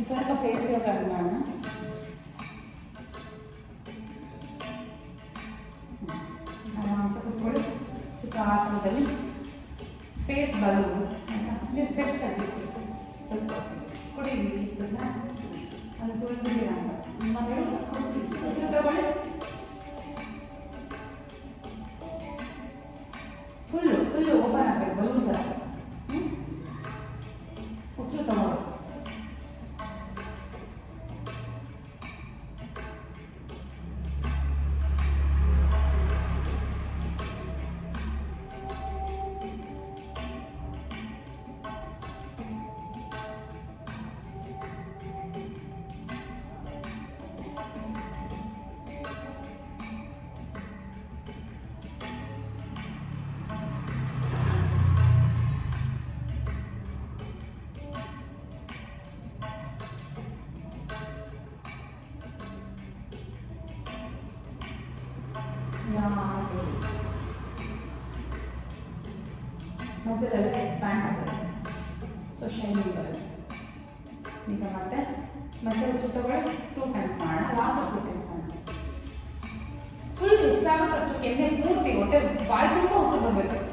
ಸ್ವಲ್ಪ ಫೇಸ್ ಯೋಗ ಮಾಡೋಣ. ಕೂತ್ಕೊಳ್ಳಿ. ಸುಖಾಸನದಲ್ಲಿ ಫೇಸ್ ಬಲವು ಆಯಿತಾ, ಸ್ಟೆಪ್ಸ್ ಆಗಿತ್ತು. ಸ್ವಲ್ಪ ಕುಡೀರಿ, ಅದು ತುಳಿದಿಲ್ಲ ಅಂತ ಮತ್ತೆ ಉಸಿರು ತಗೊಳ್ಳಿ. ಫುಲ್ಲು ಓಪನ್ ಆಗಬೇಕು, ಬಲೂನ್ ಥರ. ಉಸಿರು ತಗೊಳ್ಳಿ. ಮಸಲ್ ಎಲ್ಲ ಎಕ್ಸ್ಪ್ಯಾಂಡ್ ಆಗುತ್ತೆ. ಸೊ ಶೈನಿಂಗ್ ಬರುತ್ತೆ. ಈಗ ಮತ್ತೆ ಉಸಿರು ತಗೊಳ್ಳಿ. 2 ಟೈಮ್ಸ್ ಮಾಡೋಣ. ಲಾಸ್ಟ್ 2 ಟೈಮ್ಸ್ ಮಾಡೋಣ. ಫುಲ್ ಎಷ್ಟಾಗುತ್ತೆ ಅಷ್ಟು ಕೆನ್ನೆ ಪೂರ್ತಿ ಹೊಟ್ಟೆ ಬಾಯಿ ತುಂಬ ಉಸಿರು ಬರಬೇಕು.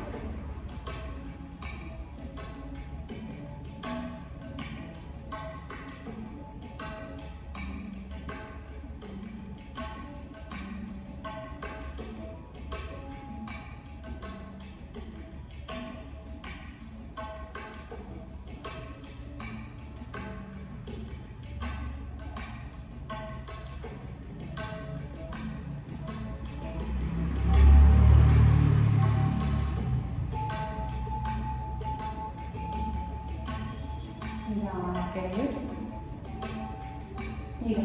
ಈಗ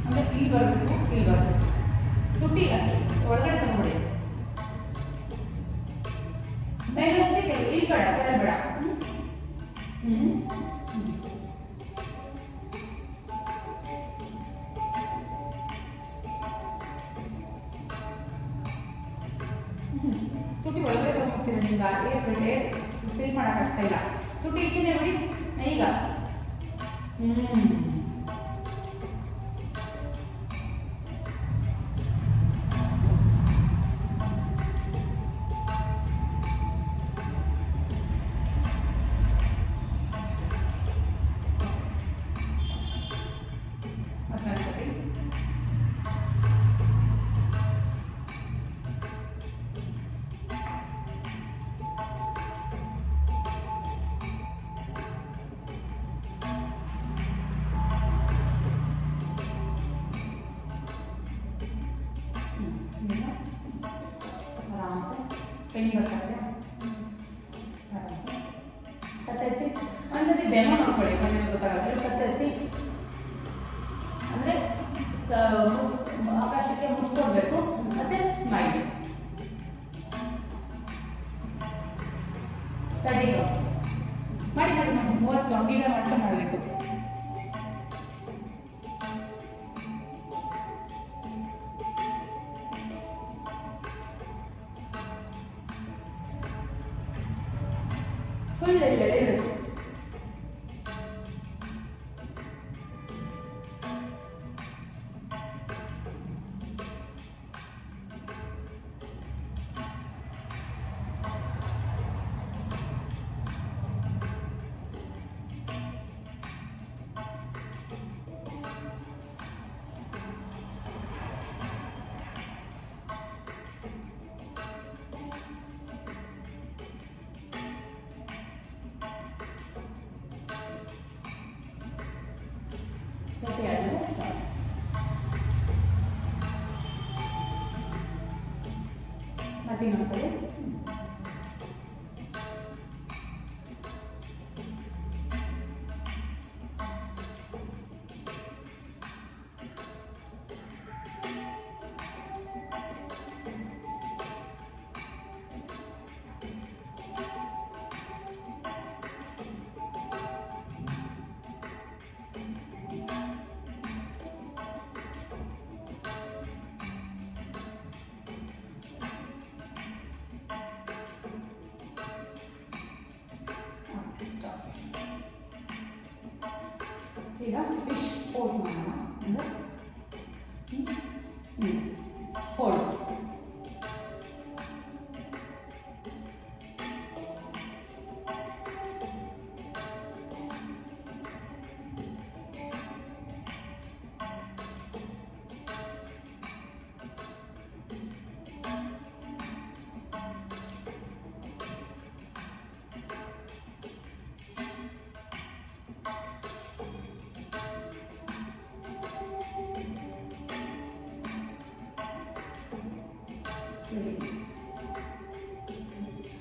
ಅಂದರೆ ಇಲ್ಲಿ ಬರಬೇಕು. ತುಟಿ ಅಷ್ಟೇ ಒಳಗಡೆ ತಗೊಂಡ್ಬಿಡಿ. ಮೇಲಷ್ಟೇ ಇಲ್ಲಿ ಬೇಡ, ಸೆಳೆ ಬೇಡ. ತುಟಿ ಒಳಗಡೆ ತಗೊಂಡ್ಬಿಡ್ತೀರ. ನಿಮ್ಗೆ ಫೀಲ್ ಮಾಡೋಕ್ಕಾಗ್ತಾ ಇಲ್ಲ. ತುಟಿ ಈಚೆನೆ ಬಿಡಿ. ಈಗ ಪೇನ್ ಬರ್ತಾರೆ. ಕತ್ತೈತಿ ಒಂದ್ಸತಿ ಡೆಮೋ ಮಾಡ್ಕೊಳ್ಳಿ. ಗೊತ್ತಾಗುತ್ತೆ. ಕತ್ತೈತಿ ಅಂದರೆ ಆಕಾಶಕ್ಕೆ ಮುಟ್ಕೊಡ್ಬೇಕು. ಮತ್ತೆ ಸ್ಮೈಲ್ 30 ಮಾಡಿ 30 ಈಗ ಮಾತ್ರ ಮಾಡಬೇಕು. ಫುಲ್ ಎಳೆಯಬೇಕು. ಮತ್ತೆ ಆದಮೇಲೆ ಸ್ಟಾರ್ಟ್. ಮತ್ತೆ ಇನ್ನೊಂದ್ಸರಿ. ಈಗ ಫಿಶ್ ಪೋಸ್ ಮಾಡೋಣ. ಅಂದರೆ ಹೋಲ್ಡ್.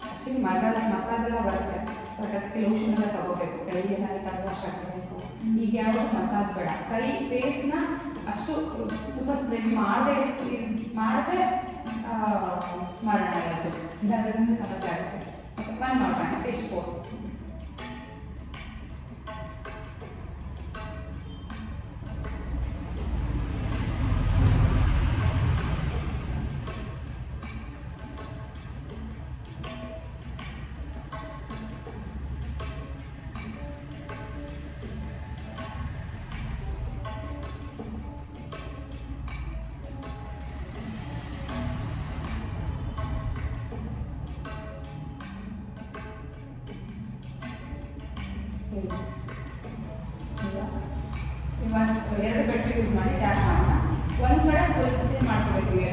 ಆ್ಯಕ್ಚುಲಿ ಮಸಾಜ್ ಎಲ್ಲ ಬರುತ್ತೆ, ಬಟ್ ಅದಕ್ಕೆ ಲೋಷನ್ ಎಲ್ಲ ತಗೋಬೇಕು, ಕೈಯೆಲ್ಲ ವಾಶ್ ಹಾಕಬೇಕು. ಈಗ ಯಾವುದು ಮಸಾಜ್ ಬೇಡ, ಕೈ ಫೇಸ್ನ ಅಷ್ಟು ತುಂಬ ಸ್ಪ್ರೆಡ್ ಮಾಡದೆ ಮಾಡೋಣ ಇವತ್ತು, ಇಲ್ಲಾಂದ್ರೆ ಸಮಸ್ಯೆ ಆಗುತ್ತೆ. One more time fish pose. ಇವಾಗ 2 ಬೆಟ್ಟು ಯೂಸ್ ಮಾಡಿ ಟ್ಯಾಪ್ ಮಾಡೋಣ. ಒಂದು ಕಡೆ ಫುಲ್ ಫಿಲ್ ಮಾಡ್ಕೋಬೇಕು. ಈಗ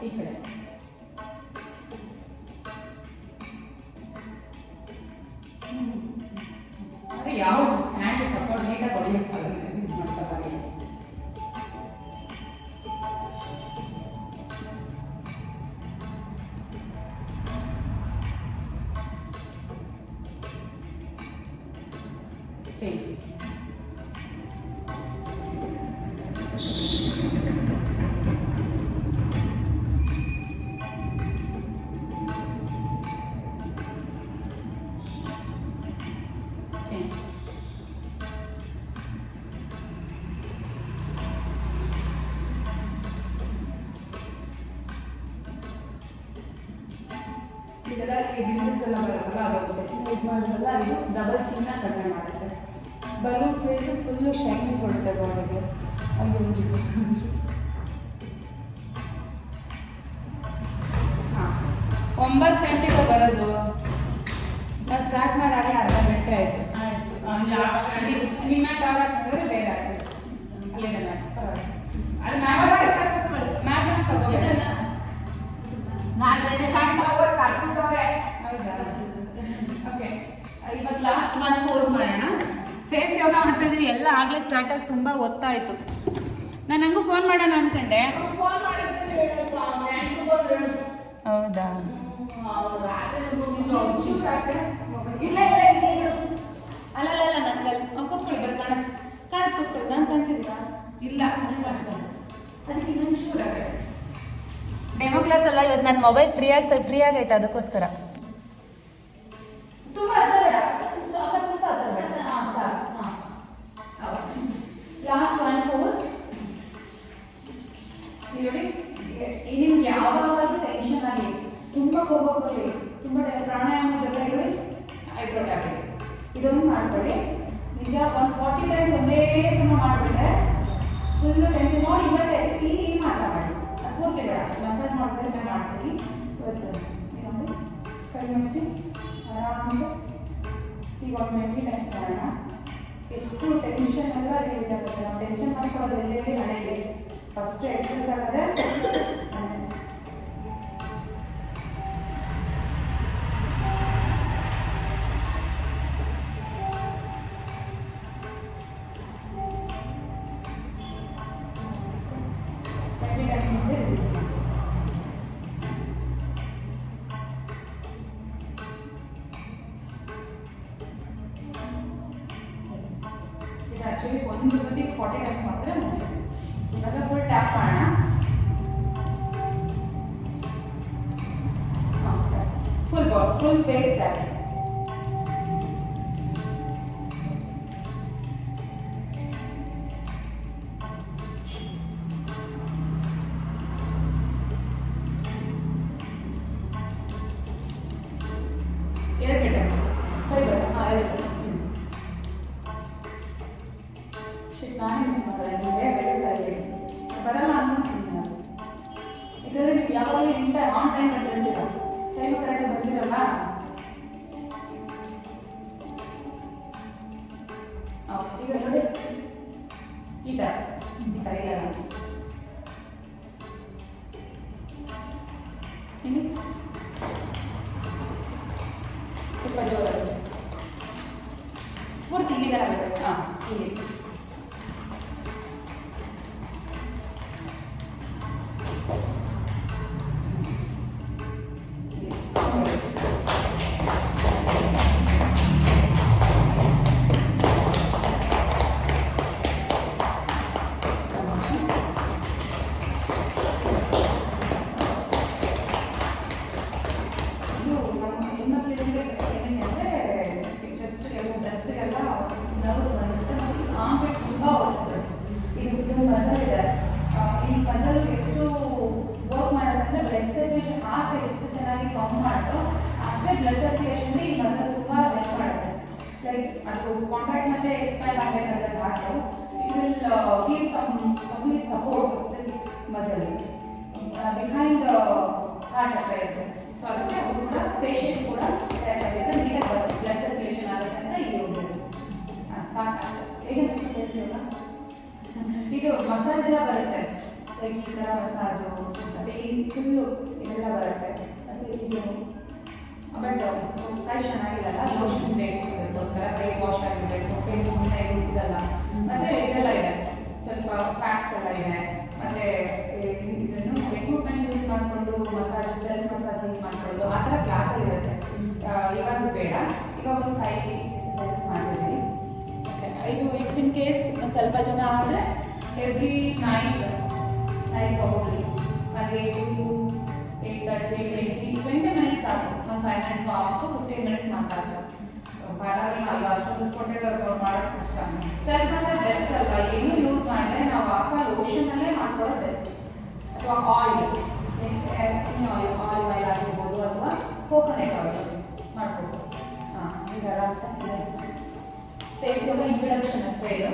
ಈ ಕಡೆ ಅಂದರೆ ಯಾವ ಹ್ಯಾಂಡ್ ಸಪೋರ್ಟ್ ನೀಟಾಗಿ ಹೊಡಿಯೋಕ್ಕಲ್ಲ ಯೂಸ್ ಮಾಡ್ತಾರೆ. ಚೇಂಜ್ ಇದೆಲ್ಲ ಈ ಬಿಸ್ನೆಸ್ ಎಲ್ಲ ಬರುತ್ತಲ್ಲ ಆಗುತ್ತೆ. ಇದು ಮಾಡಿದ್ರಲ್ಲ ಇದು ಡಬಲ್ ಚಿನ್ನ ಕಡಿಮೆ ಮಾಡುತ್ತೆ. ಬಲೂನ್ ಫೇಸು ಫುಲ್ಲು ಶೈನಿಂಗ್ ಕೊಡುತ್ತೆ ಬಾಡಿಗೆ. ಹಾಂ 9 ಗಂಟೆಗೆ ಬರೋದು. ನಾವು ಸ್ಟಾರ್ಟ್ ಮಾಡಾಗ ಅರ್ಧ ಗಂಟೆ ಆಯಿತು. ಆಯಿತು ನಿಮ್ಮ ಕವರ್ ಹಾಕಿದ್ರೆ ಬೇಗ ಆಗ್ತದೆ. ಅಲ್ಲಿದೆ ಅದು ಮ್ಯಾಪ್ ತಗೋಬೇಕಲ್ಲ. ಹೌದಾ? ಓಕೆ, ಇವತ್ತು ಲಾಸ್ಟ್ ಒಂದು ಪೋಸ್ ಮಾಡೋಣ. ಫೇಸ್ ಯೋಗ ಮಾಡ್ತಾ ಇದ್ದೀವಿ. ಎಲ್ಲ ಆಗಲೇ ಸ್ಟಾರ್ಟ್ ಆಗಿ ತುಂಬ ಹೊತ್ತಾಯಿತು. ನಾನು ಹಂಗೂ ಫೋನ್ ಮಾಡೋಣ ಅಂದ್ಕೊಂಡೆ. ಹೌದಾ? ಅಲ್ಲ ನನಗೆ ಕೂತ್ಕೊಳ್ಳಿ, ಬರೀ ಕಾಣಕ್ಕೆ ಕೂತ್ಕೊಳ್ಳಿ. ನಾನು ಕಾಣ್ತಿದ್ದೀರಾ? ಇಲ್ಲ, ಅದಕ್ಕೆ ಇನ್ನೊಂದು ಶೂರ್ ಆಗುತ್ತೆ. ಡೆಮೋ ಕ್ಲಾಸ್ ಅಲ್ಲ ಇವತ್ತು. ನನ್ನ ಮೊಬೈಲ್ ಫ್ರೀ ಆಗೈತೆ, ಅದಕ್ಕೋಸ್ಕರ. Last one pose. ನೋಡಿ, ನಿಮ್ಗೆ ಯಾವಾಗಲೂ ಟೆನ್ಷನ್ ಆಗಿ ತುಂಬ ಕೋಪ ಬರಲಿ, ತುಂಬ ಪ್ರಾಣಾಯಾಮ ಜೊತೆ ನೋಡಿ ಐಬ್ರೋ ಟ್ಯಾಪಿಂಗ್ ಇದೊಂದು ಮಾಡ್ಕೊಳ್ಳಿ. ನಿಜ ಒಂದು 40 ಟೈಮ್ಸ್ ಒಂದೇ ಸಮ ಮಾಡಿಬಿಟ್ರೆ ಫುಲ್ಲು ಟೆನ್ಷನ್. ನೋಡಿ ಇವತ್ತೇ ಈ ಮಾತ್ರ ಮಾಡಿ, ಅದು ಪೂರ್ತಿ ಬೇಡ. ಮಸಾಜ್ ಮಾಡ್ತಾ ಮಾಡ್ತೀನಿ ಇವತ್ತು. ನೋಡಿ ಕೈ ಮುಚ್ಚಿ ಆರಾಮ್ಸೆ ಈಗ ಒಂದು 20 ಟೈಮ್ಸ್ ಮಾಡೋಣ. ಎಷ್ಟು ಟೆನ್ಷನ್ ಎಲ್ಲ ರಿಲೀಸ್ ಆಗುತ್ತೆ. ನಾವು ಟೆನ್ಷನ್ ಮಾಡ್ಕೊಳ್ಳೋದು ಎಲ್ಲೆಲ್ಲಿ ಹಣೆಗೆ ಫಸ್ಟ್ ಎಕ್ಸ್ಪ್ರೆಸ್ ಆಗುತ್ತೆ. ಆ್ಯಕ್ಚುಲಿ ಒಂದು ಸತಿ 40 ಟೈಮ್ಸ್ ಮಾಡಿದ್ರೆ ಮುಗಿಯುತ್ತೆ. ಇವಾಗ ಫುಲ್ ಟ್ಯಾಪ್ ಮಾಡೋಣ. Full face tap. ಎರಡು ಗಂಟೆ ನಾನೇ ಮಿಸ್ ಮಾಡ್ತಾರೆ ನೀವೇ ಬೆಳಗ್ಗೆ ಬರಲ್ಲ ಅನ್ಕೊಂತೀನಿ ನಾನು. ಇದರಲ್ಲಿ ನೀವು ಯಾವಾಗಲೂ ಆನ್ ಟೈಮ್ ಅಂತ ಹೇಳ್ತೀರ, ಟೈಮ್ ಕರೆಕ್ಟ್ ಬರ್ತೀರಲ್ಲ. ಈಗ ನೋಡಿ ಈ ಥರ ಇಲ್ಲ ಇನ್ನು ಸ್ವಲ್ಪ ಜೋರಾಗಿ ಪೂರ್ತಿ ಇಲ್ಲಿಗೆಲ್ಲ ಆಗಬೇಕು. ಹಾಂ ಹೀಗೆ ಎಷ್ಟು ಚೆನ್ನಾಗಿ ಪಂಪ್ ಮಾಡುತ್ತೋ ಅಷ್ಟೇ ಬ್ಲಡ್ ಸರ್ಕ್ಯುಲೇಷನ್ ಈ ಮಸಲ್ ತುಂಬ ಹೆಲ್ಪ್ ಮಾಡುತ್ತೆ. ಲೈಕ್ ಅದು ಕಾಂಟ್ರಾಕ್ಟ್ ಮತ್ತೆ ಎಕ್ಸ್ಪ್ಯಾಂಡ್ ಆಗಬೇಕಾದ್ರೆ heart it will give some complete support this muscle behind heart ಹತ್ರ ಇರುತ್ತೆ. ಸೊ ಅದಕ್ಕೆ ಅದು ಕೂಡ ಪೇಷಂಟ್ ಕೂಡ ನೀಟಾಗಿ ಬರುತ್ತೆ, ಬ್ಲಡ್ ಸರ್ಕ್ಯುಲೇಷನ್ ಆಗುತ್ತೆ ಅಂತ ಇಲ್ಲಿ ಹೋಗ್ಬೋದು. ಸಾಕು ಅಷ್ಟೇ. ಹೇಗೆ ಸೇರಿಸಿಲ್ಲ ಇದು ಮಸಾಜ್ ಎಲ್ಲ ಬರುತ್ತೆ, ಲೈಕ್ ಈ ಥರ ಮಸಾಜು ಮತ್ತು ಈ ಫುಲ್ಲು ಇದೆಲ್ಲ ಬರುತ್ತೆ. ಮತ್ತು ಇದು ಬಟ್ ಕೈ ಚೆನ್ನಾಗಿರಲ್ಲ, ಲೋಷನ್ ಬೇಕು ಅದಕ್ಕೋಸ್ಕರ ಕೈ ವಾಶ್ ಆಗಿರಬೇಕು, ಫೇಸ್ ಮುಂದೆ ಇರೋದಿಲ್ಲ. ಮತ್ತು ಇದೆಲ್ಲ ಇದೆ, ಸ್ವಲ್ಪ ಪ್ಯಾಕ್ಸ್ ಎಲ್ಲ ಇದೆ. ಮತ್ತು ಇದನ್ನು ಎಕ್ವಿಪ್ಮೆಂಟ್ ಯೂಸ್ ಮಾಡಿಕೊಂಡು ಮಸಾಜ್ ಸೆಲ್ಫ್ ಮಸಾಜಿಂಗ್ ಮಾಡ್ಕೊಳ್ಳೋದು ಆ ಥರ ಕ್ಲಾಸಲ್ಲಿ ಇರುತ್ತೆ. ಇವಾಗ ಬೇಡ, ಇವಾಗ ಒಂದು 5 ಎಕ್ಸಸೈಸಸ್ ಮಾಡ್ತಿದ್ದೀನಿ. ಓಕೆ, ಇದು ಇಫ್ ಇನ್ ಕೇಸ್ ಒಂದು ಸ್ವಲ್ಪ ಜನ ಆದರೆ ಎವ್ರಿ ನೈಟ್ probably ಹಾಗೆ 20 ಮಿನಿಟ್ಸ್ ಸಾಕು. ಒಂದು 5 ಮಿನಿಟ್ಸ್ ವಾಮು, 15 ಮಿನಿಟ್ಸ್ ಮಸಾಜ್. ಬಾಲಾಗ್ರೆ ಅಲ್ಲ, ಅಷ್ಟೊಂದು ಕೊಟ್ಟೆ ಮಾಡೋದು ಕಷ್ಟ. ಸೆಲ್ಫ್ ಮಸಾಜ್ ಬೆಸ್ಟ್ ಅಲ್ವಾ, ಏನು ಯೂಸ್ ಮಾಡಿದ್ರೆ ನಾವು ಹಾಕೋ ಲೋಷನಲ್ಲೇ ಮಾಡ್ಕೊಳ್ಳೋದು ಬೆಸ್ಟ್. ಅಥವಾ ಆಯಿಲ್ ಆಯಿಲ್ ಆಗಿರ್ಬೋದು ಅಥವಾ ಕೋಕೋನಟ್ ಆಯಿಲ್ ಮಾಡ್ಬೋದು. ಹಾಂ, ಈಗ ಆರಾಮ್ಸೆ ಫೇಸ್ಗೆಲ್ಲ ಇಂಟ್ರಡಕ್ಷನ್ ಅಷ್ಟೇ ಇದು.